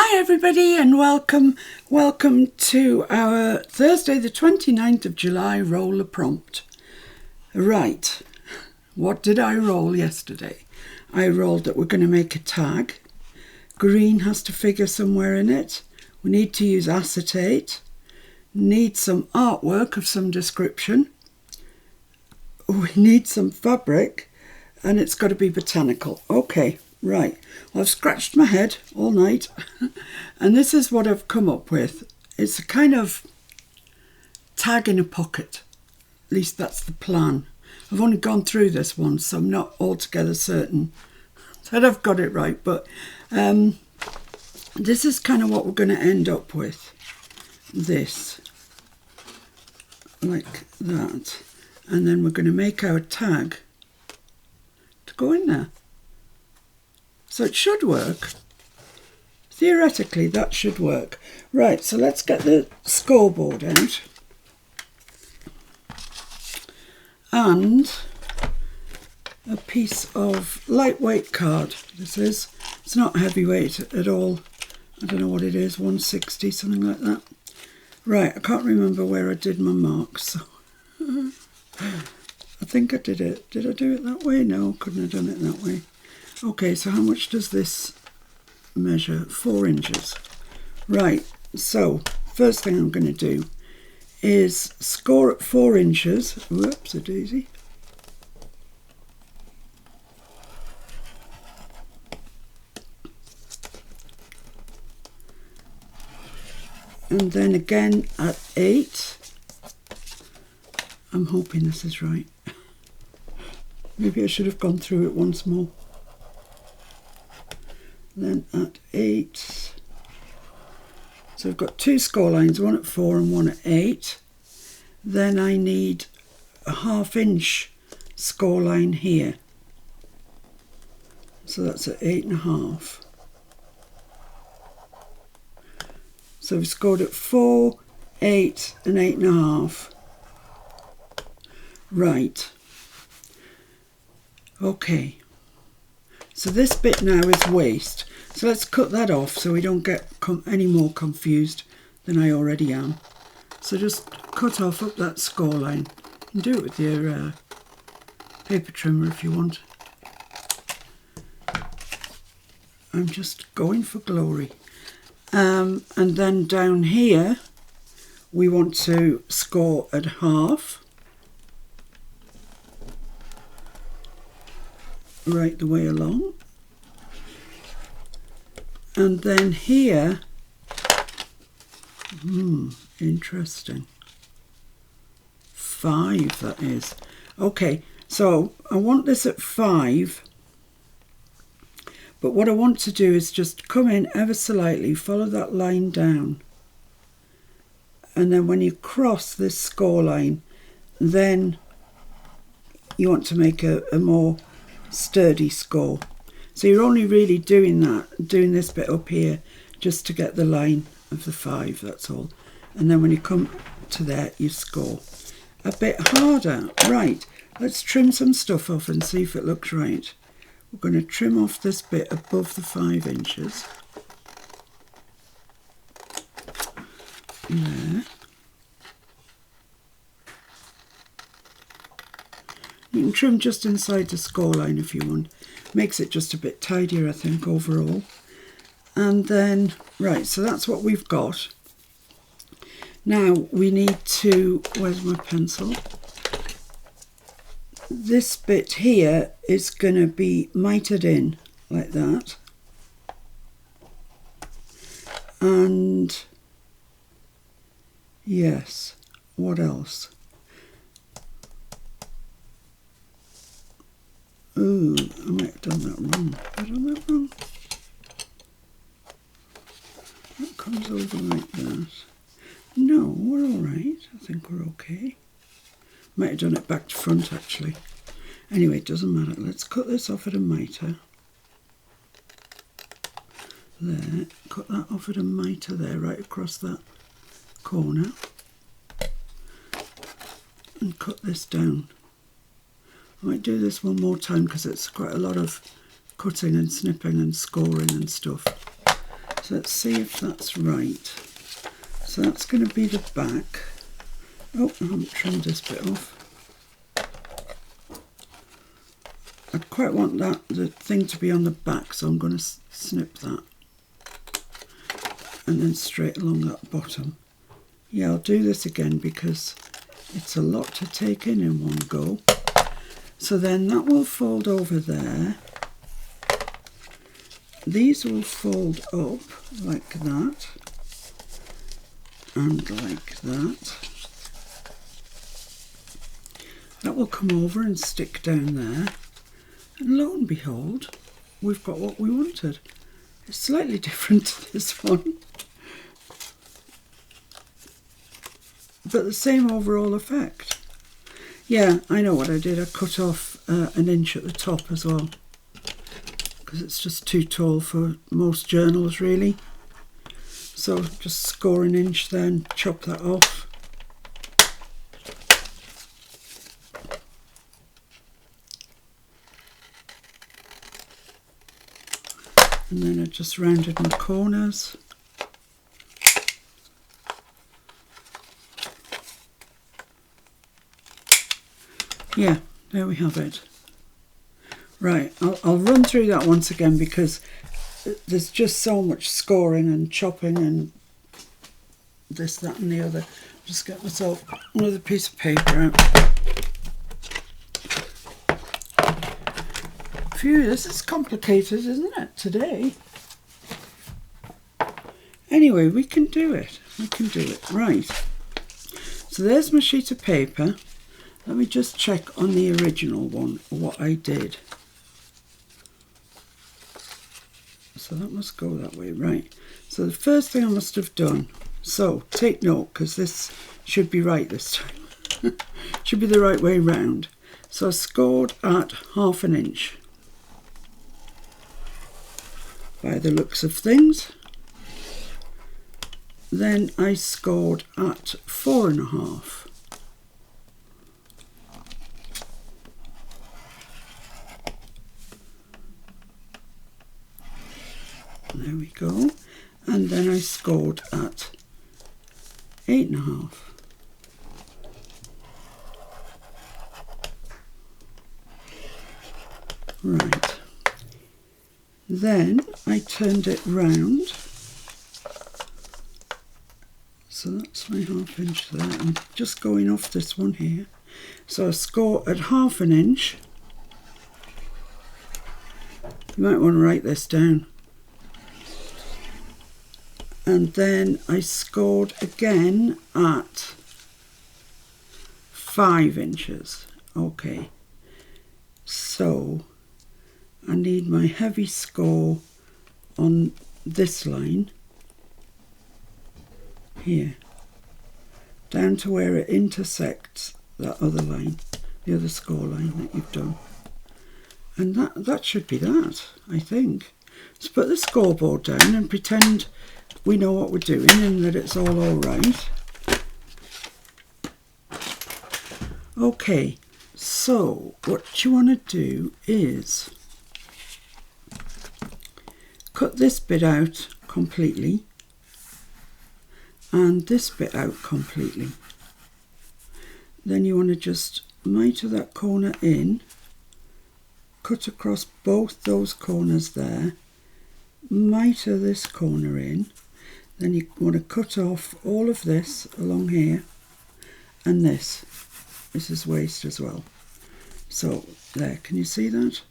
Hi everybody and welcome to our Thursday the 29th of July roller prompt. Right, what did I roll yesterday? I rolled that we're going to make a tag. Green has to figure somewhere in it. We need to use acetate. Need some artwork of some description. We need some fabric and it's got to be botanical. Okay. Right, well, I've scratched my head all night and this is what I've come up with. It's a kind of tag in a pocket. At least that's the plan. I've only gone through this once, so I'm not altogether certain that I've got it right. But this is kind of what we're going to end up with. This, like that. And then we're going to make our tag to go in there. So it should work. Theoretically, that should work. Right, so let's get the scoreboard out. And a piece of lightweight card. This is. It's not heavyweight at all. I don't know what it is, 160, something like that. Right, I can't remember where I did my marks. So I think I did it. Did I do it that way? No, couldn't have done it that way. Okay, so how much does this measure? 4 inches. Right, so first thing I'm going to do is score at 4 inches. Whoops, a daisy. And then again at 8. I'm hoping this is right. Maybe I should have gone through it once more. Then at 8, so I've got 2 score lines, one at 4 and one at 8. Then I need a 1/2 inch score line here, so that's at 8.5. So we've scored at 4, 8 and 8.5. Right, okay. So this bit now is waste. So let's cut that off so we don't get any more confused than I already am. So just cut off up that score line. You can do it with your paper trimmer if you want. I'm just going for glory. And then down here, we want to score at 1/2. Right the way along, and then here, interesting, 5 that is. Okay, so I want this at 5, but what I want to do is just come in ever so lightly, follow that line down, and then when you cross this score line, then you want to make a more sturdy score. So you're only really doing this bit up here just to get the line of the 5, that's all. And then when you come to there, you score. A bit harder. Right, let's trim some stuff off and see if it looks right. We're going to trim off this bit above the 5 inches. There. You can trim just inside the score line if you want. Makes it just a bit tidier, I think, overall. And then, right, so that's what we've got. Now we need to, where's my pencil? This bit here is going to be mitered in like that. And yes, what else? Ooh, I might have done that wrong. Have I done that wrong? That comes over like that. No, we're all right. I think we're okay. Might have done it back to front, actually. Anyway, it doesn't matter. Let's cut this off at a mitre. There. Cut that off at a mitre there, right across that corner. And cut this down. I might do this one more time because it's quite a lot of cutting and snipping and scoring and stuff. So let's see if that's right. So that's going to be the back. Oh, I haven't trimmed this bit off. I quite want the thing to be on the back, so I'm going to snip that. And then straight along that bottom. Yeah, I'll do this again because it's a lot to take in one go. So then that will fold over there. These will fold up like that. And like that. That will come over and stick down there. And lo and behold, we've got what we wanted. It's slightly different to this one. But the same overall effect. Yeah, I know what I did. I cut off an inch at the top as well. Because it's just too tall for most journals, really. So just score an inch then, chop that off. And then I just rounded my corners. Yeah, there we have it. Right, I'll run through that once again because there's just so much scoring and chopping and this, that and the other. Just get myself another piece of paper out. Phew, this is complicated, isn't it, today? Anyway, we can do it. We can do it. Right. So there's my sheet of paper. Let me just check on the original one what I did. So that must go that way, right. So the first thing I must have done, so take note because this should be right this time. Should be the right way round. So I scored at 1/2 inch. By the looks of things. Then I scored at 4.5. There we go. And then I scored at 8.5. Right. Then I turned it round. So that's my 1/2 inch there. I'm just going off this one here. So I score at 1/2 inch. You might want to write this down. And then I scored again at 5 inches. Okay. So I need my heavy score on this line here, down to where it intersects that other line, the other score line that you've done. And that should be that, I think. Let's put the scoreboard down and pretend we know what we're doing and that it's all right. Okay, so what you want to do is cut this bit out completely and this bit out completely. Then you want to just mitre that corner in, cut across both those corners there, mitre this corner in, then you want to cut off all of this along here and this. This is waste as well. So there, can you see that?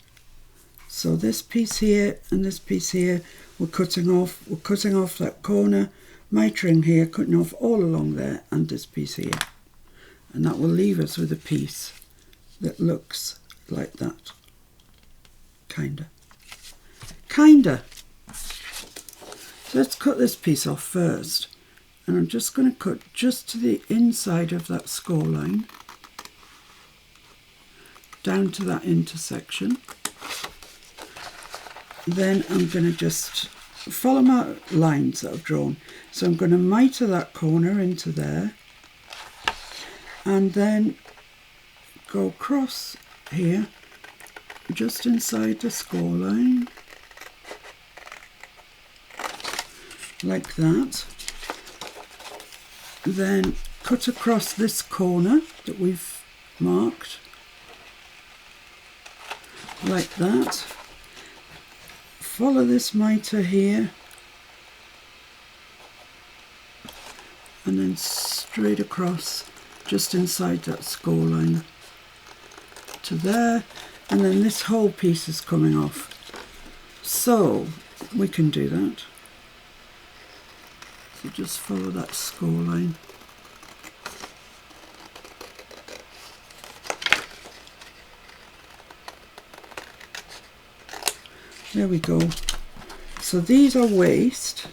So this piece here and this piece here, we're cutting off that corner, mitring here, cutting off all along there and this piece here. And that will leave us with a piece that looks like that. Kinda. So let's cut this piece off first. And I'm just going to cut just to the inside of that score line, down to that intersection. Then I'm going to just follow my lines that I've drawn. So I'm going to mitre that corner into there and then go across here just inside the score line like that. Then cut across this corner that we've marked, like that. Follow this mitre here, and then straight across just inside that score line to there, and then this whole piece is coming off. So we can do that. So just follow that score line. There we go. So these are waste,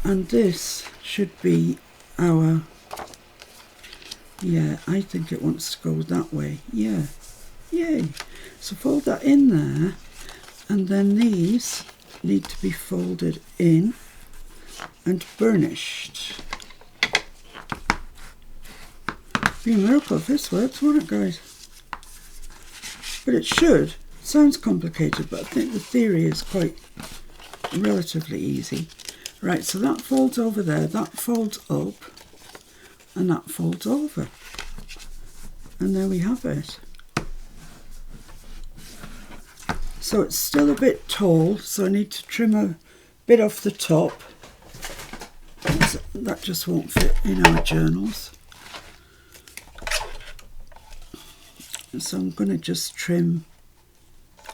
and this should be our, yeah, I think it wants to go that way. Yeah, yay. So fold that in there, and then these need to be folded in and burnished. Be a miracle if this works, won't it, guys? But it should. Sounds complicated, but I think the theory is quite relatively easy. Right, so that folds over there, that folds up, and that folds over. And there we have it. So it's still a bit tall, so I need to trim a bit off the top. That just won't fit in our journals. So I'm going to just trim,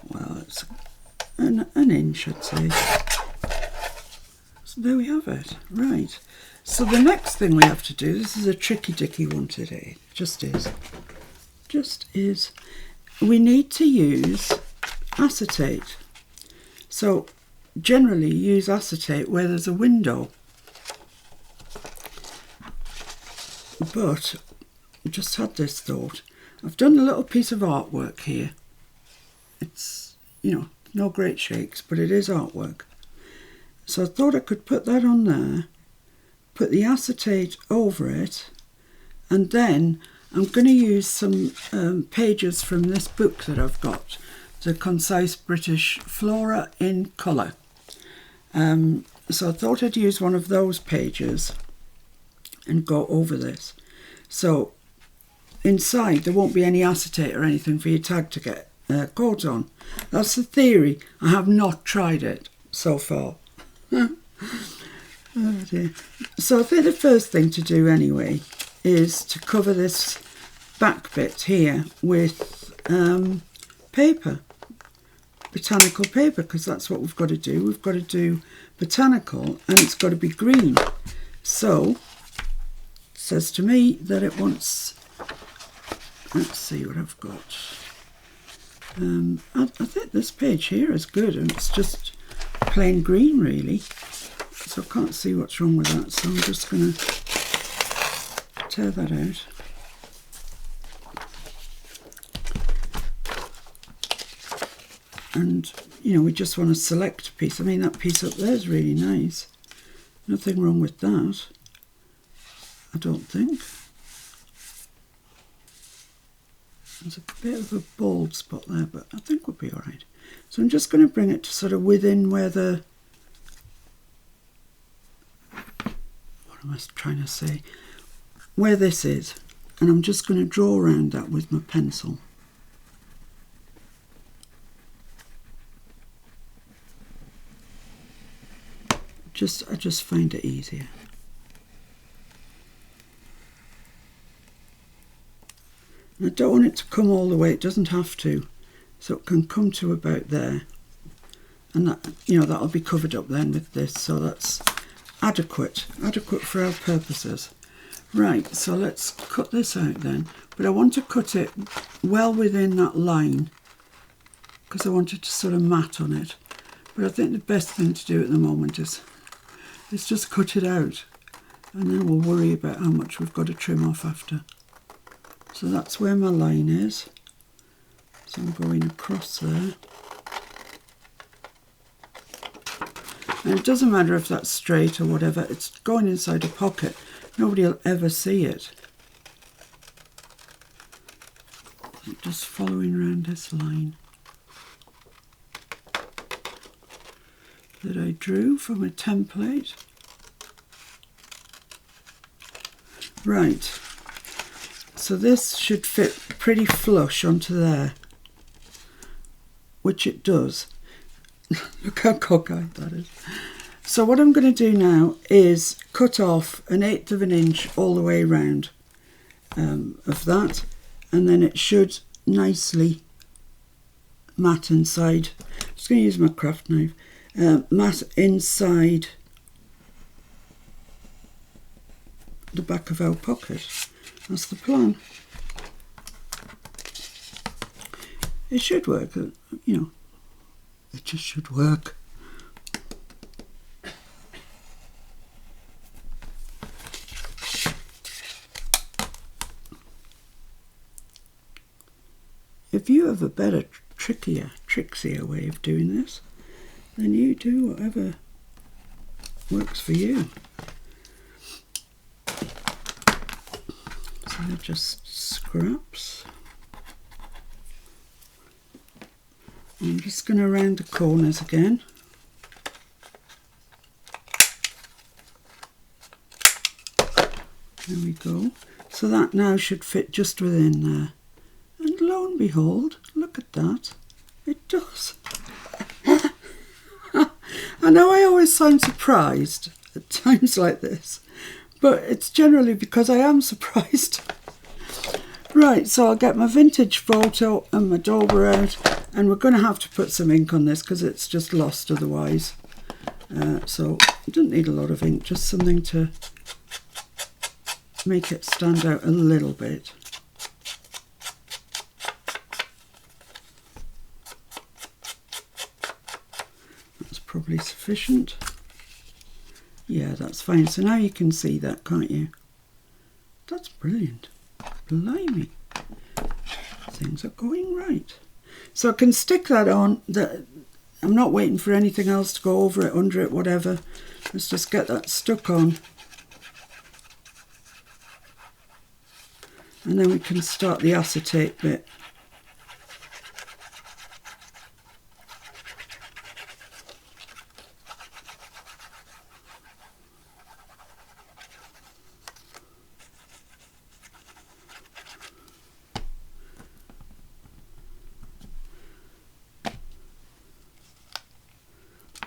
well, it's an inch, I'd say. So there we have it. Right. So the next thing we have to do, this is a tricky dicky one today. Just is. We need to use acetate. So generally use acetate where there's a window. But I just had this thought. I've done a little piece of artwork here. It's, you know, no great shakes, but it is artwork. So I thought I could put that on there, put the acetate over it, and then I'm going to use some pages from this book that I've got, The Concise British Flora in Colour. So I thought I'd use one of those pages and go over this. So inside there won't be any acetate or anything for your tag to get caught on. That's the theory. I have not tried it so far. Oh dear. So I think the first thing to do anyway is to cover this back bit here with paper, botanical paper, because that's what we've got to do. We've got to do botanical, and it's got to be green. So it says to me that it wants, let's see what I've got. I think this page here is good, and it's just plain green really, so I can't see what's wrong with that, so I'm just going to tear that out. And you know, we just want to select a piece. I mean, that piece up there is really nice, nothing wrong with that, I don't think. There's a bit of a bald spot there, but I think we'll be alright. So I'm just going to bring it to sort of within where the, what am I trying to say, where this is, and I'm just going to draw around that with my pencil. I just find it easier. And I don't want it to come all the way, it doesn't have to, so it can come to about there, and that, you know, that'll be covered up then with this, so that's adequate for our purposes. Right, so let's cut this out then, but I want to cut it well within that line because I want it to sort of mat on it. But I think the best thing to do at the moment is just cut it out, and then we'll worry about how much we've got to trim off after. So that's where my line is. So I'm going across there. And it doesn't matter if that's straight or whatever, it's going inside a pocket. Nobody will ever see it. Just following around this line. that I drew from a template. Right, so this should fit pretty flush onto there, which it does. Look how cockeyed that is. So what I'm going to do now is cut off 1/8 of an inch all the way around of that, and then it should nicely mat inside. I'm just going to use my craft knife. Mat inside the back of our pocket. That's the plan. It should work, you know, it just should work. If you have a better, trickier way of doing this, then you do whatever works for you. So they're just scraps. I'm just going to round the corners again. There we go. So that now should fit just within there. And lo and behold, look at that. It does. I know I always sound surprised at times like this, but it's generally because I am surprised. Right, so I'll get my vintage photo and my dauber out, and we're going to have to put some ink on this because it's just lost otherwise. So it doesn't need a lot of ink, just something to make it stand out a little bit. That's probably sufficient. Yeah, that's fine. So now you can see that, can't you? That's brilliant. Blimey. Things are going right. So I can stick that on. I'm not waiting for anything else to go over it, under it, whatever. Let's just get that stuck on. And then we can start the acetate bit.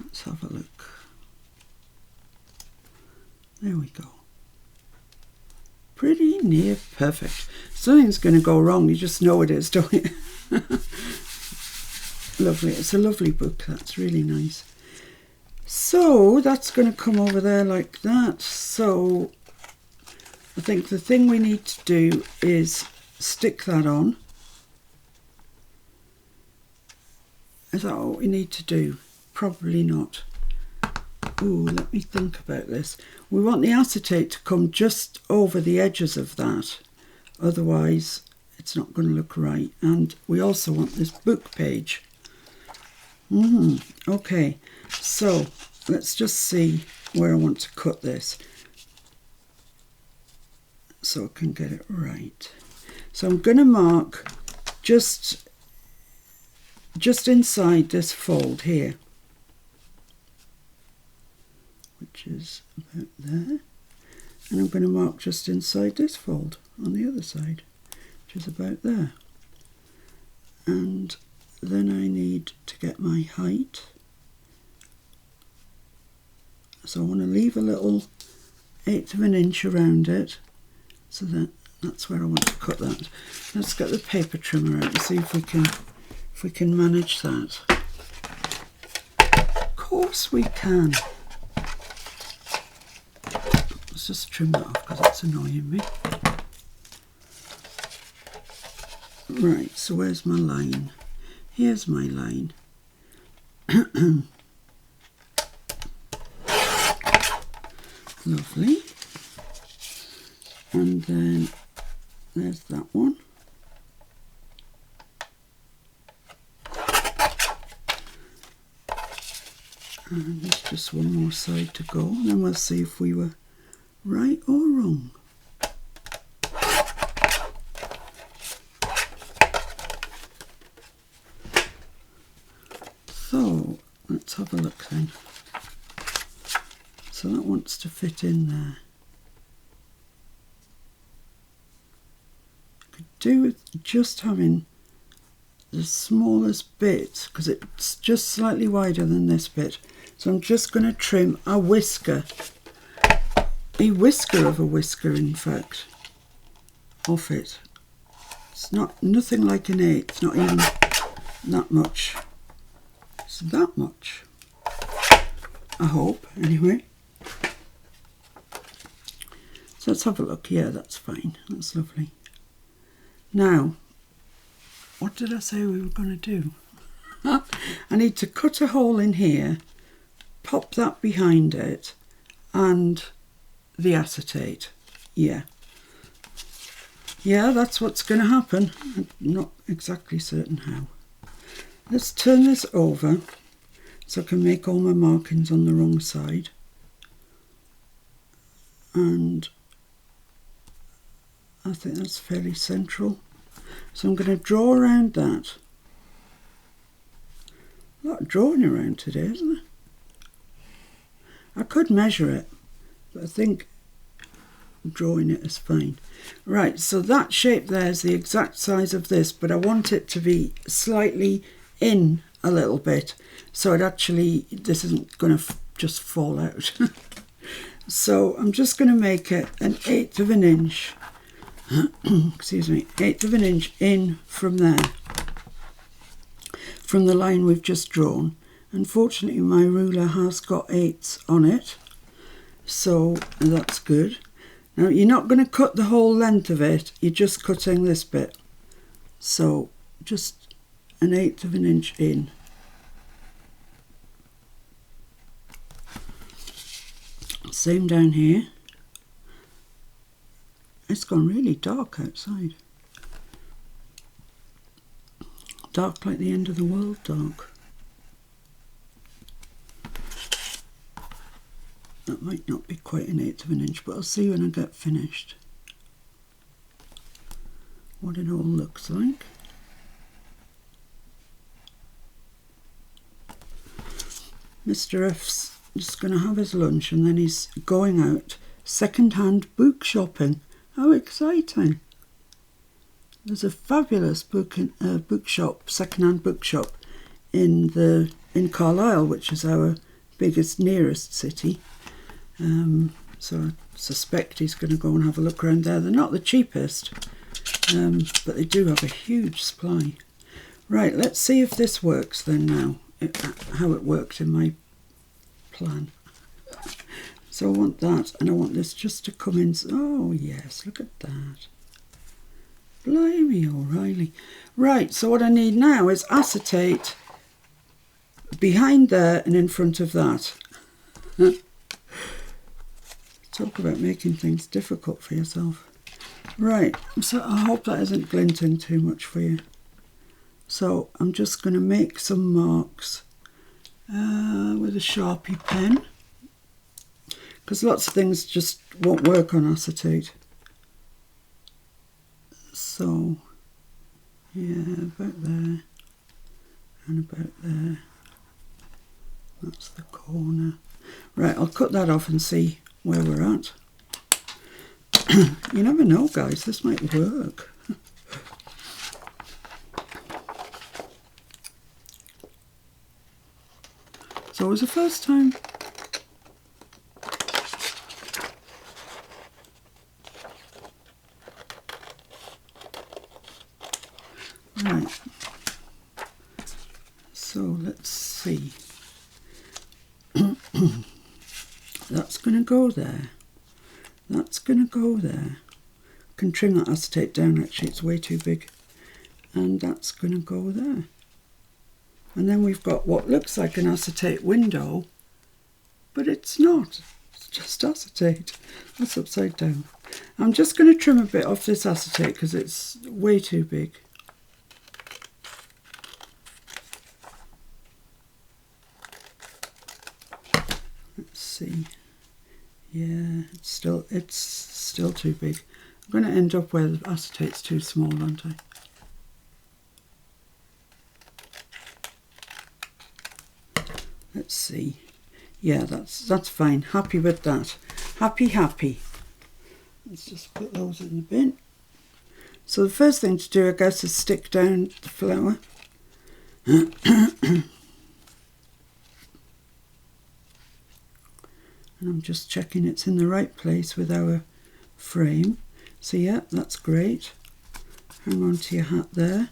Let's have a look. There we go. Pretty near perfect. Something's going to go wrong, you just know it is, don't you? Lovely. It's a lovely book. That's really nice. So that's going to come over there like that. So I think the thing we need to do is stick that on. Is that what we need to do? Probably not. Ooh, let me think about this. We want the acetate to come just over the edges of that. Otherwise, it's not going to look right. And we also want this book page. Okay, so let's just see where I want to cut this so I can get it right. So I'm going to mark just inside this fold here, which is about there, and I'm going to mark just inside this fold on the other side, which is about there. And then I need to get my height, so I want to leave a little 1/8 of an inch around it, so that's where I want to cut that. Let's get the paper trimmer out and see if we can manage that. Of course we can. Let's just trim that off because it's annoying me. Right, so where's my line? Here's my line. Lovely. And then there's that one. And there's just one more side to go, and then we'll see if we were right or wrong. So let's have a look then. So that wants to fit in there. I could do with just having the smallest bit, because it's just slightly wider than this bit. So I'm just going to trim a whisker of a whisker, in fact, off it. It's nothing like an eighth, not even that much. It's that much, I hope, anyway. So let's have a look. Yeah, that's fine. That's lovely. Now, what did I say we were going to do? I need to cut a hole in here, pop that behind it, and the acetate. Yeah, that's what's going to happen. I'm not exactly certain how. Let's turn this over so I can make all my markings on the wrong side. And I think that's fairly central. So I'm going to draw around that. A lot of drawing around today, isn't it? I could measure it, but I think drawing it is fine. Right, so that shape there is the exact size of this, but I want it to be slightly in a little bit, so this isn't going to just fall out. So I'm just going to make it an 1/8 of an inch, excuse me, 1/8 of an inch in from there, from the line we've just drawn. Unfortunately, my ruler has got 8s on it, so that's good. Now, you're not going to cut the whole length of it, you're just cutting this bit. So just an 1/8 of an inch in. Same down here. It's gone really dark outside. Dark like the end of the world dark. That might not be quite an 1/8 of an inch, but I'll see when I get finished what it all looks like. Mr. F's just going to have his lunch and then he's going out second-hand book shopping. How exciting! There's a fabulous bookshop, second-hand bookshop in Carlisle, which is our biggest, nearest city. So I suspect he's going to go and have a look around there. They're not the cheapest, but they do have a huge supply. Right, let's see if this works then now, how it worked in my plan. So I want that, and I want this just to come in. Oh yes, look at that. Blimey O'Reilly. Right, so what I need now is acetate behind there and in front of that. Talk about making things difficult for yourself. Right, so I hope that isn't glinting too much for you. So I'm just going to make some marks with a Sharpie pen, because lots of things just won't work on acetate. So yeah, about there and about there. That's the corner. Right, I'll cut that off and see where we're at. You never know, guys, this might work. So it was the first time. Right, so let's see. That's going to go there. That's going to go there. I can trim that acetate down, actually, it's way too big. And that's going to go there. And then we've got what looks like an acetate window, but it's not. It's just acetate. That's upside down. I'm just going to trim a bit off this acetate because it's way too big. Let's see. Yeah, it's still too big. I'm going to end up where the acetate's too small, aren't I? Let's see. Yeah, that's fine. Happy with that. Happy. Let's just put those in the bin. So the first thing to do, I guess, is stick down the flower. And I'm just checking it's in the right place with our frame. So yeah, that's great. Hang on to your hat there.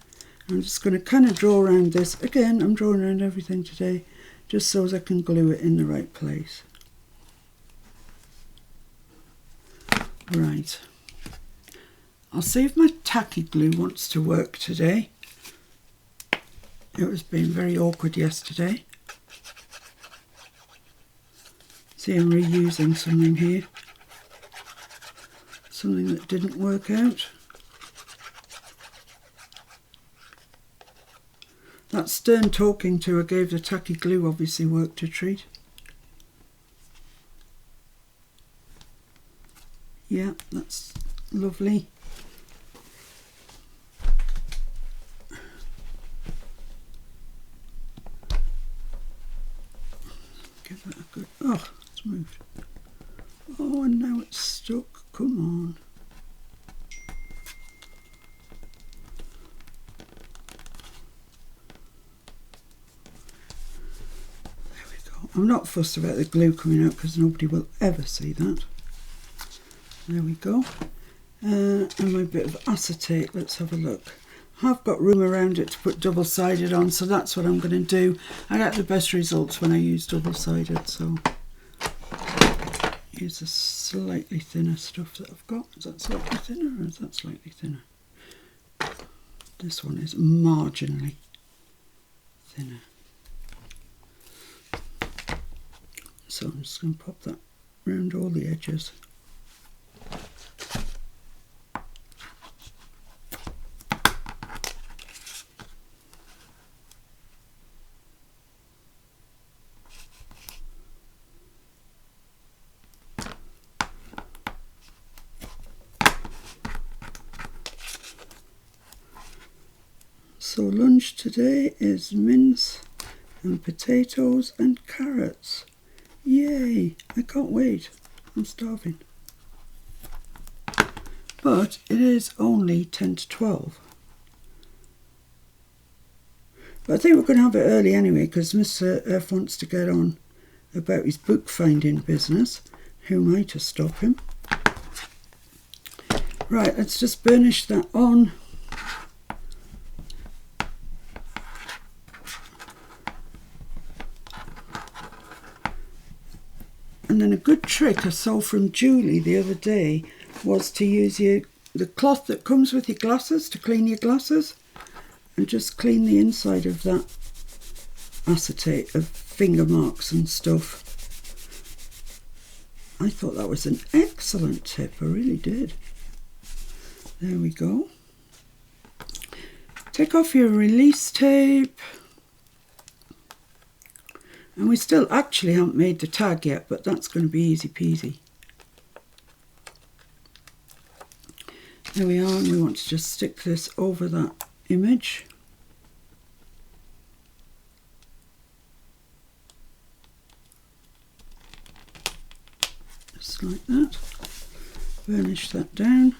I'm just going to kind of draw around this. Again, I'm drawing around everything today, just so as I can glue it in the right place. Right. I'll see if my tacky glue wants to work today. It was being very awkward yesterday. See, I'm reusing something here. Something that didn't work out. That stern talking to I gave the tacky glue obviously worked a treat. Yeah, that's lovely. Give that a good... Oh, it's moved. Oh, and now it's stuck. Come on. There we go. I'm not fussed about the glue coming out because nobody will ever see that. There we go. And my bit of acetate, let's have a look. I've got room around it to put double-sided on, so that's what I'm going to do. I get the best results when I use double-sided, so use the slightly thinner stuff that I've got. Is that slightly thinner or is that slightly thinner? This one is marginally thinner. So I'm just going to pop that around all the edges. So lunch today is mince and potatoes and carrots. Yay! I can't wait. I'm starving. But it is only 10 to 12. But I think we're going to have it early anyway because Mr. F wants to get on about his book finding business. Who am I to stop him? Right, let's just burnish that on. And then a good trick I saw from Julie the other day was to use the cloth that comes with your glasses to clean your glasses and just clean the inside of that acetate of finger marks and stuff. I thought that was an excellent tip, I really did. There we go. Take off your release tape. And we still actually haven't made the tag yet, but that's going to be easy peasy. There we are, and we want to just stick this over that image. Just like that. Burnish that down.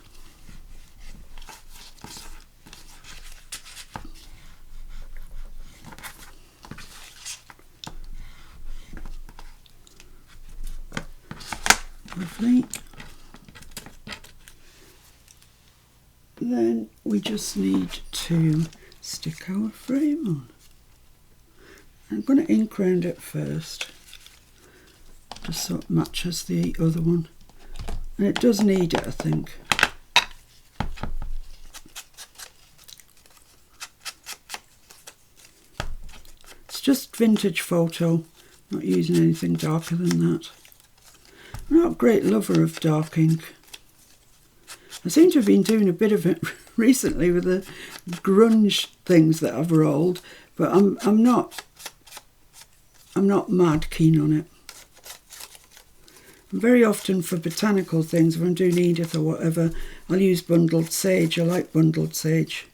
Lovely. Then we just need to stick our frame on. I'm going to ink round it first, just so it matches the other one. And it does need it, I think. It's just vintage photo, not using anything darker than that. I'm not a great lover of dark ink. I seem to have been doing a bit of it recently with the grunge things that I've rolled, but I'm not mad keen on it. And very often for botanical things, if I'm doing Edith or whatever, I'll use bundled sage. I like bundled sage.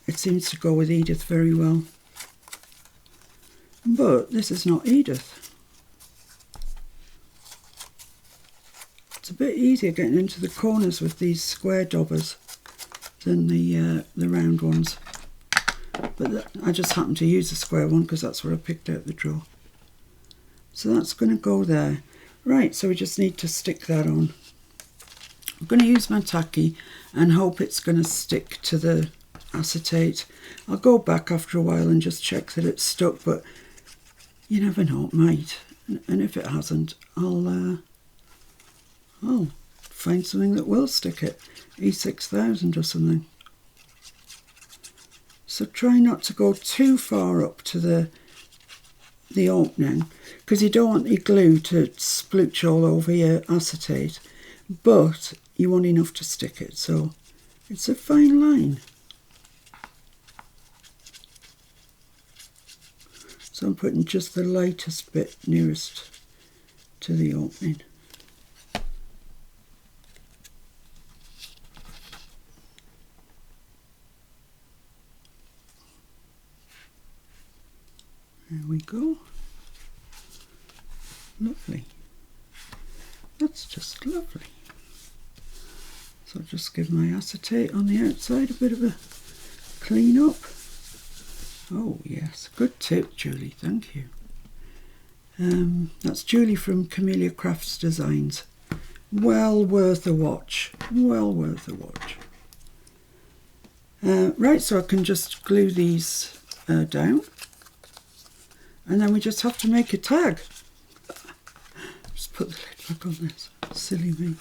It seems to go with Edith very well. But this is not Edith. a bit easier getting into the corners with these square daubers than the round ones. But I just happened to use a square one because that's what I picked out the drawer. So that's going to go there. Right, so we just need to stick that on. I'm going to use my tacky and hope it's going to stick to the acetate. I'll go back after a while and just check that it's stuck, but you never know, it might. And if it hasn't, I'll find something that will stick it. E6000 or something. So try not to go too far up to the opening, because you don't want your glue to splooch all over your acetate, but you want enough to stick it, so it's a fine line. So I'm putting just the lightest bit nearest to the opening. There we go. Lovely. That's just lovely. So I'll just give my acetate on the outside a bit of a clean up. Oh yes, good tip, Julie, thank you. That's Julie from Camellia Crafts Designs. Well worth a watch, well worth a watch. Right, so I can just glue these down, and then we just have to make a tag. Just put the lid back on this, silly me.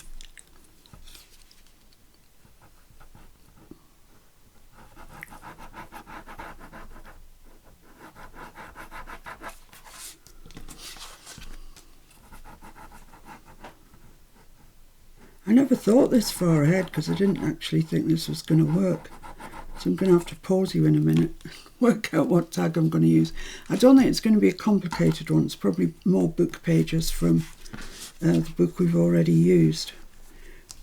I never thought this far ahead because I didn't actually think this was going to work. So I'm going to have to pause you in a minute, work out what tag I'm going to use. I don't think it's going to be a complicated one. It's probably more book pages from the book we've already used.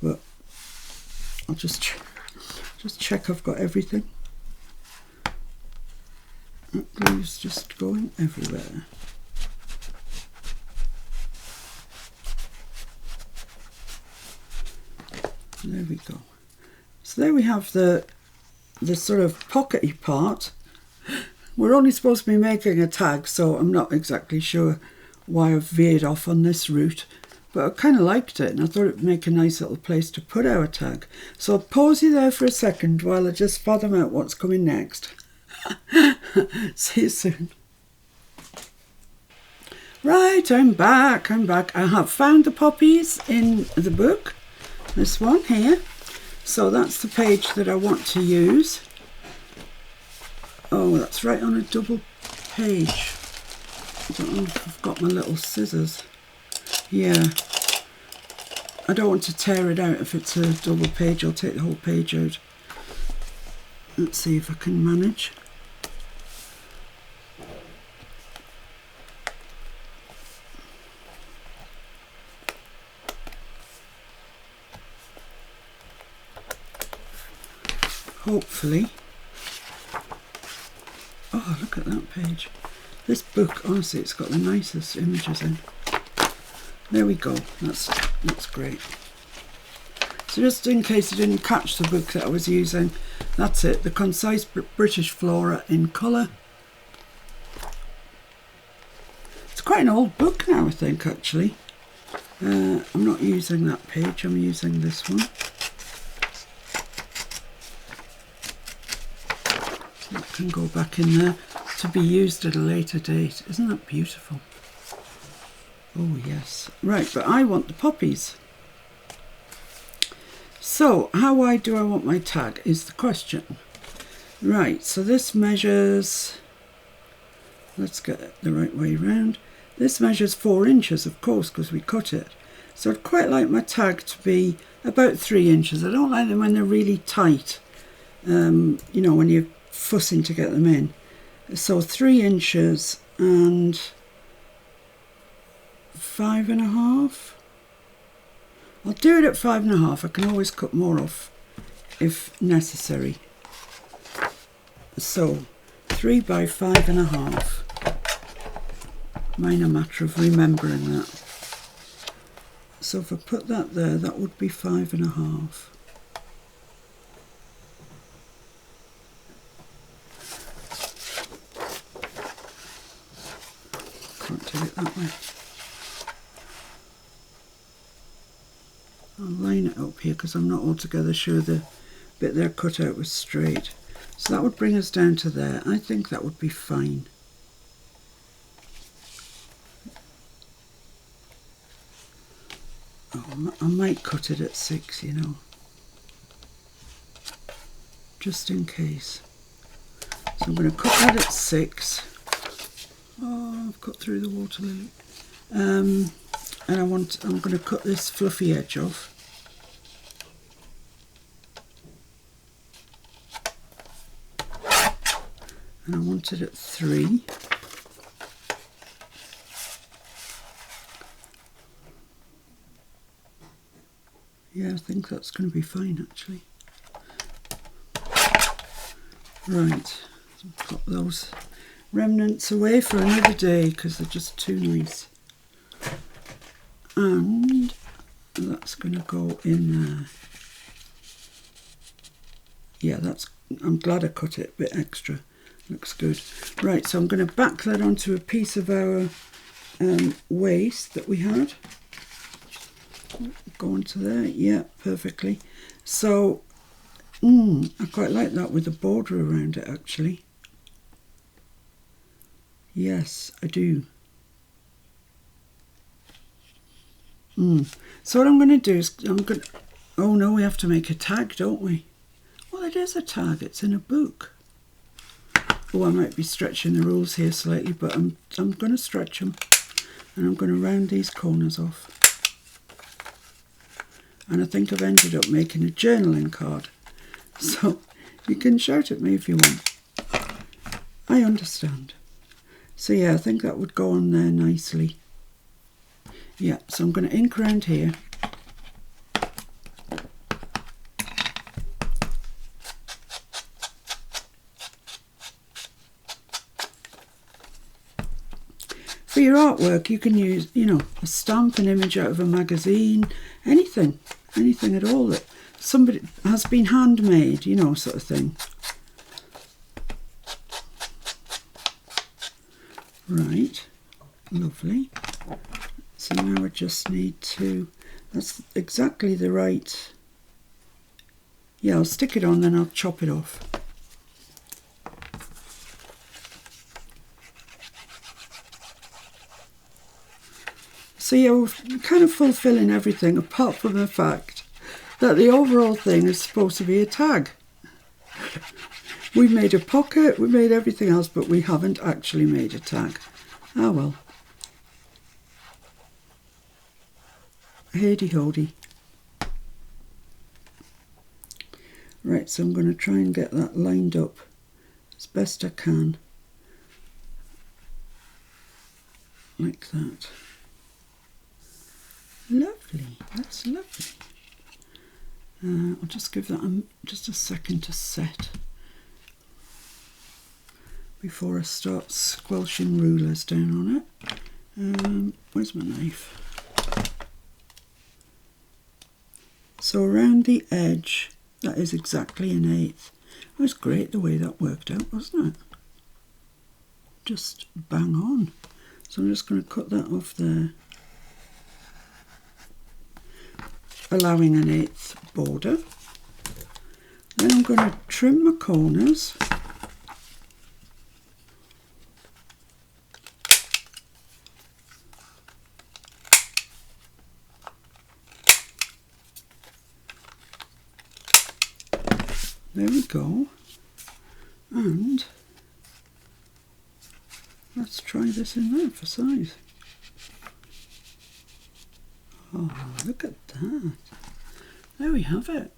But I'll just check I've got everything. That glue's just going everywhere. There we go. So there we have the sort of pockety part. We're only supposed to be making a tag, so I'm not exactly sure why I've veered off on this route, but I kind of liked it and I thought it would make a nice little place to put our tag. So I'll pause you there for a second while I just fathom out what's coming next. See you soon. Right, I'm back. I have found the poppies in the book. This one here. So that's the page that I want to use. Oh, that's right on a double page. I don't know if I've got my little scissors. Yeah. I don't want to tear it out if it's a double page. I'll take the whole page out. Let's see if I can manage. Hopefully. Oh, look at that page. This book, honestly, it's got the nicest images in. There we go. That's great. So just in case you didn't catch the book that I was using, that's it. The Concise British Flora in colour. It's quite an old book now, I think, actually. I'm not using that page. I'm using this one. That can go back in there to be used at a later date. Isn't that beautiful? Oh yes. Right, but I want the poppies. So how wide do I want my tag is the question. Right, so this measures, let's get it the right way round. This measures 4 inches, of course, because we cut it. So I'd quite like my tag to be about 3 inches. I don't like them when they're really tight. You know, when you're fussing to get them in. So 3 inches and 5.5. I'll do it at 5.5. I can always cut more off if necessary. So 3 by 5.5. Minor matter of remembering that. So if I put that there, that would be 5.5. Can't do it that way. I'll line it up here because I'm not altogether sure the bit there cut out was straight. So that would bring us down to there. I think that would be fine. Oh, I might cut it at 6, you know, just in case. So I'm going to cut that at 6. Oh, I've cut through the water lily. And I'm going to cut this fluffy edge off. And I want it at 3. Yeah, I think that's going to be fine actually. Right, put those remnants away for another day because they're just too nice. And that's going to go in there. Yeah, I'm glad I cut it a bit extra. Looks good. Right, so I'm going to back that onto a piece of our waste that we had. Go onto there, yeah, perfectly. So, I quite like that with the border around it actually. Yes, I do. So what I'm going to do is oh no, we have to make a tag, don't we? Well, it is a tag, it's in a book. Oh, I might be stretching the rules here slightly, but I'm going to stretch them. And I'm going to round these corners off. And I think I've ended up making a journaling card. So you can shout at me if you want. I understand. So yeah, I think that would go on there nicely. Yeah, so I'm going to ink around here. For your artwork, you can use, you know, a stamp, an image out of a magazine, anything at all that somebody has been handmade, you know, sort of thing. Right, lovely. So now I just need to, that's exactly the right, yeah, I'll stick it on, then I'll chop it off. So yeah, we're kind of fulfilling everything apart from the fact that the overall thing is supposed to be a tag. We made a pocket, we made everything else, but we haven't actually made a tag. Ah well. Hady-hody. Right, so I'm going to try and get that lined up as best I can. Like that. Lovely, that's lovely. I'll just give that just a second to set before I start squelching rulers down on it. Where's my knife? So around the edge, that is exactly 1/8. It was great the way that worked out, wasn't it? Just bang on. So I'm just going to cut that off there, allowing 1/8 border. Then I'm going to trim my corners. There we go. And let's try this in there for size. Oh, look at that. There we have it.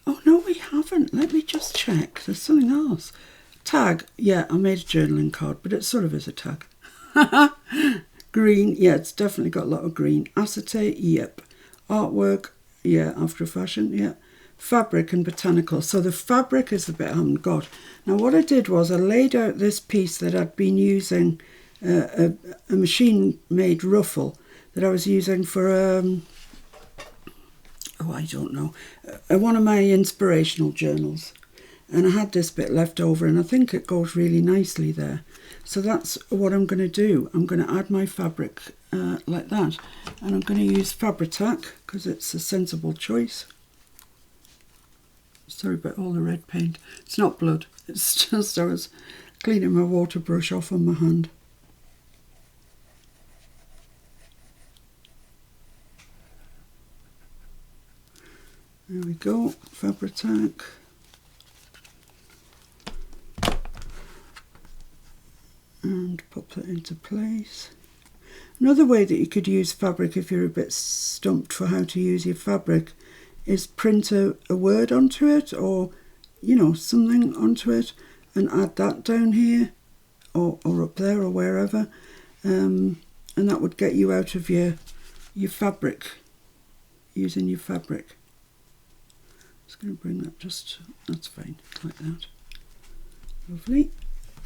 Oh, no, we haven't. Let me just check. There's something else. Tag. Yeah, I made a journaling card, but it sort of is a tag. Green. Yeah, it's definitely got a lot of green. Acetate. Yep. Artwork. Yeah, after a fashion. Yeah. Fabric and botanical. So the fabric is the bit I haven't got. Now, what I did was I laid out this piece that I'd been using a machine-made ruffle that I was using for, I don't know, one of my inspirational journals. And I had this bit left over, and I think it goes really nicely there. So that's what I'm going to do. I'm going to add my fabric like that. And I'm going to use Fabri-Tac because it's a sensible choice. Sorry about all the red paint. It's not blood. It's just I was cleaning my water brush off on my hand. There we go, Fabri-Tac. And pop that into place. Another way that you could use fabric if you're a bit stumped for how to use your fabric is print a word onto it, or something onto it, and add that down here or up there or wherever, and that would get you out of your fabric, using your fabric. Just going to bring that that's fine, like that. Lovely.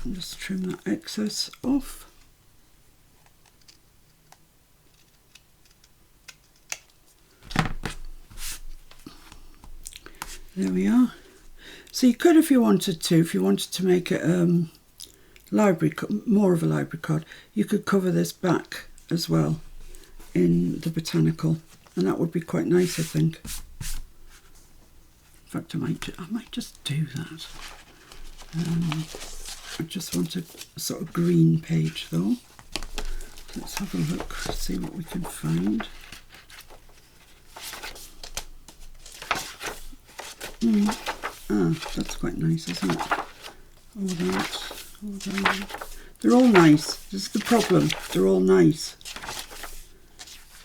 And just trim that excess off. There we are. So you could, if you wanted to make it more of a library card, you could cover this back as well in the Botanical, and that would be quite nice, I think. In fact, I might just do that. I just want a sort of green page though. Let's have a look, see what we can find. That's quite nice, isn't it? All that. They're all nice. This is the problem. They're all nice.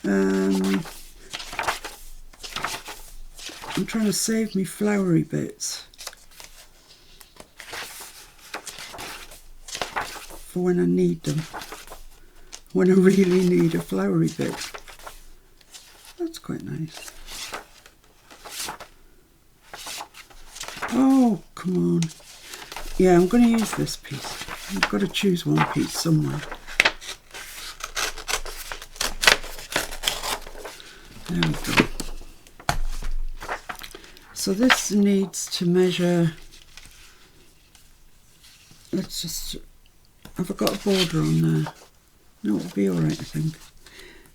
I'm trying to save me flowery bits for when I need them. When I really need a flowery bit. That's quite nice. Oh, come on. Yeah, I'm going to use this piece. I've got to choose one piece somewhere. There we go. So this needs to measure, have I got a border on there? No, it'll be alright, I think.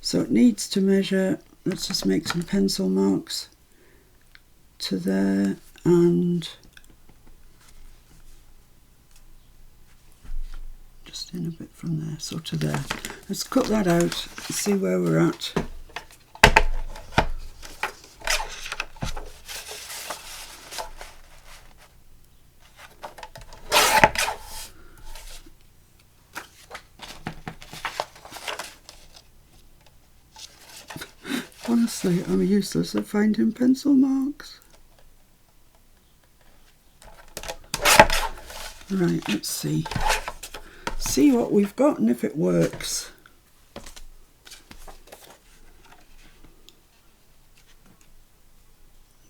So it needs to measure, let's just make some pencil marks to there, and just in a bit from there, so to there. Let's cut that out and see where we're at. Honestly, I'm useless at finding pencil marks. Right, let's see. See what we've got and if it works.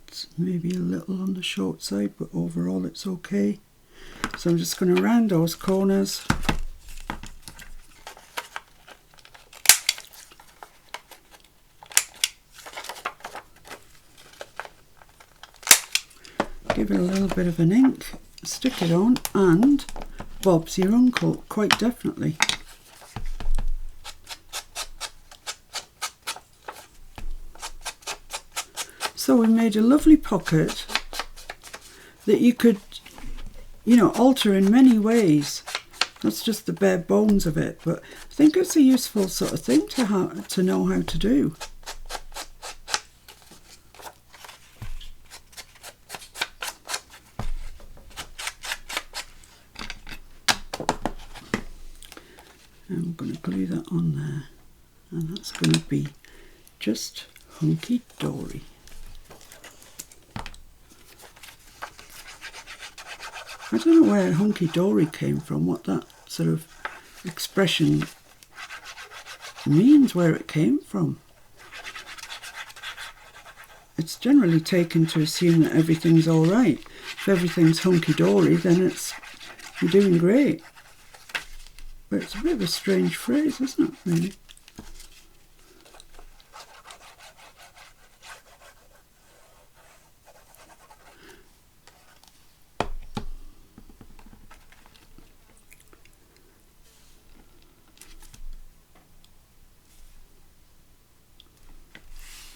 It's maybe a little on the short side, but overall it's okay. So I'm just going to round those corners. Give it a little bit of an ink, stick it on, and Bob's your uncle, quite definitely. So we made a lovely pocket that you could, alter in many ways. That's just the bare bones of it, but I think it's a useful sort of thing to know how to do. I'm going to glue that on there, and that's going to be just hunky-dory. I don't know where hunky-dory came from, what that sort of expression means, where it came from. It's generally taken to assume that everything's all right. If everything's hunky-dory, then you're doing great. But it's a bit of a strange phrase, isn't it, really?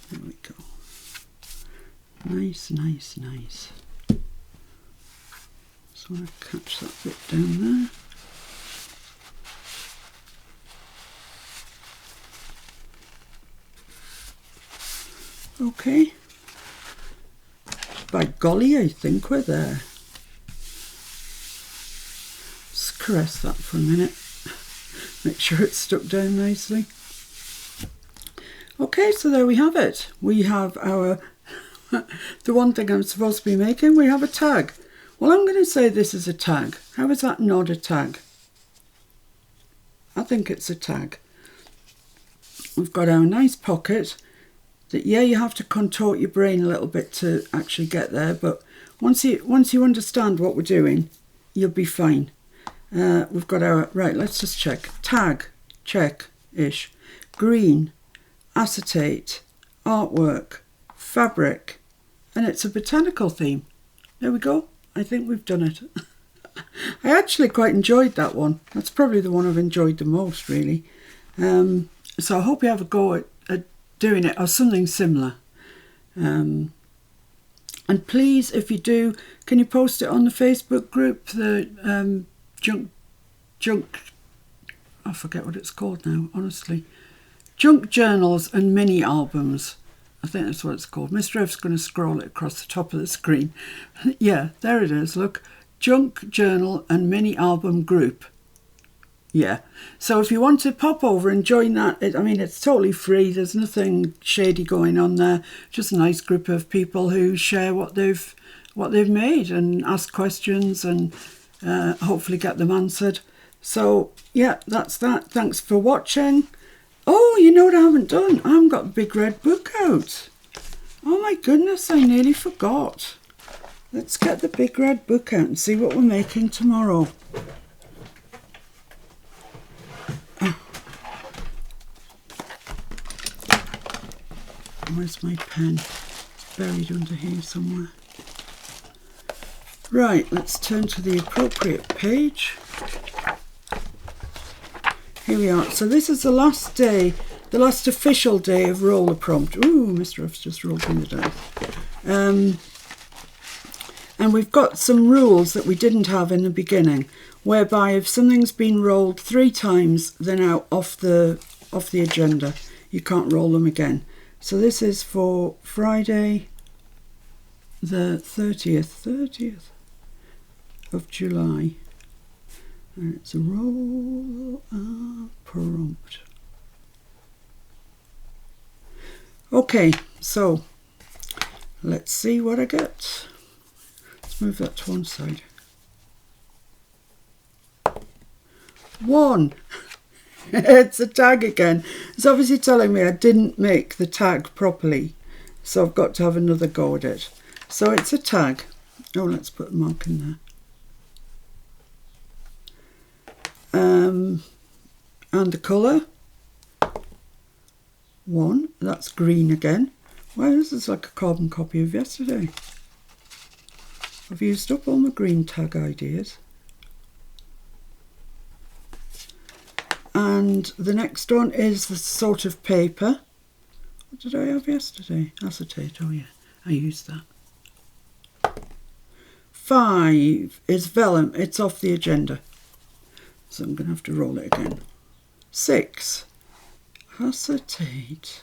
There we go. Nice, nice, nice. Just want to catch that bit down there. Okay. By golly, I think we're there. Just caress that for a minute. Make sure it's stuck down nicely. Okay, so there we have it. We have our, the one thing I'm supposed to be making, we have a tag. Well, I'm going to say this is a tag. How is that not a tag? I think it's a tag. We've got our nice pocket that, yeah, you have to contort your brain a little bit to actually get there, but once you understand what we're doing, you'll be fine. We've got our, right, let's just check. Tag, check-ish. Green, acetate, artwork, fabric, and it's a botanical theme. There we go. I think we've done it. I actually quite enjoyed that one. That's probably the one I've enjoyed the most, really. So I hope you have a go at doing it or something similar. And please, if you do, can you post it on the Facebook group, the junk, I forget what it's called now, honestly. Junk journals and mini albums. I think that's what it's called. Mr. F's going to scroll it across the top of the screen. Yeah, there it is, look. Junk journal and mini album group. Yeah, so if you want to pop over and join that, I mean, it's totally free. There's nothing shady going on there. Just a nice group of people who share what they've made and ask questions and hopefully get them answered. So yeah, that's that. Thanks for watching. Oh, you know what I haven't done? I haven't got the big red book out. Oh my goodness, I nearly forgot. Let's get the big red book out and see what we're making tomorrow. Where's my pen? It's buried under here somewhere. Right, let's turn to the appropriate page. Here we are. So this is the last day, the last official day of roller prompt. Ooh, Mr. F's just rolled me the dice. And we've got some rules that we didn't have in the beginning, whereby if something's been rolled 3 times, they're now off the agenda. You can't roll them again. So this is for Friday, the 30th of July. And it's a roll prompt. Okay, so let's see what I get. Let's move that to one side. 1. It's a tag again. It's obviously telling me I didn't make the tag properly, so I've got to have another go at it. So it's a tag. Oh, let's put a mark in there. And the colour, 1. That's green again. Wow, this is like a carbon copy of yesterday. I've used up all my green tag ideas. And the next one is the sort of paper. What did I have yesterday? Acetate, oh yeah, I used that. 5 is vellum, it's off the agenda. So I'm going to have to roll it again. 6, acetate.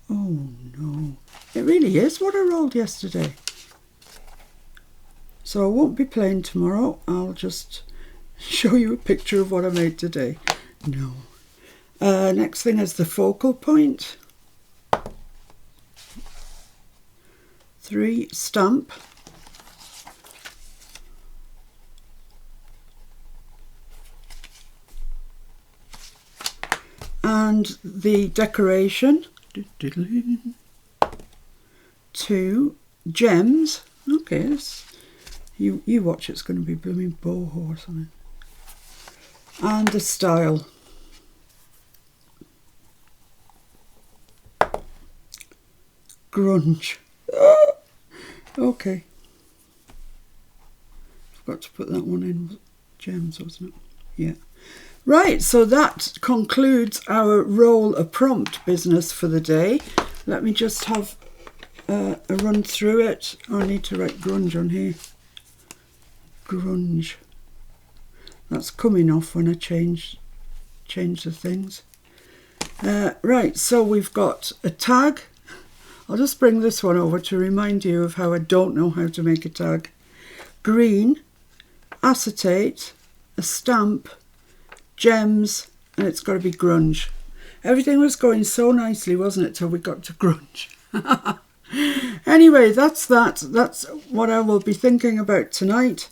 Oh no, it really is what I rolled yesterday. So I won't be playing tomorrow, I'll just show you a picture of what I made today. No. Next thing is the focal point. 3, stamp. And the decoration. 2, gems. Okay, this, you watch, it's going to be blooming boho or something. and the style. Grunge. Okay. Forgot to put that one in. Gems, wasn't it? Yeah. Right, so that concludes our roll a prompt business for the day. Let me just have a run through it. I need to write grunge on here. Grunge. That's coming off when I change the things. Right, so we've got a tag. I'll just bring this one over to remind you of how I don't know how to make a tag. Green, acetate, a stamp, gems, and it's got to be grunge. Everything was going so nicely, wasn't it, till we got to grunge. Anyway, that's that. That's what I will be thinking about tonight.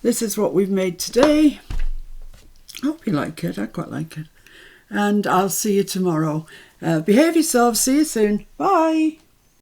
This is what we've made today. I hope you like it. I quite like it. And I'll see you tomorrow. Behave yourselves. See you soon. Bye.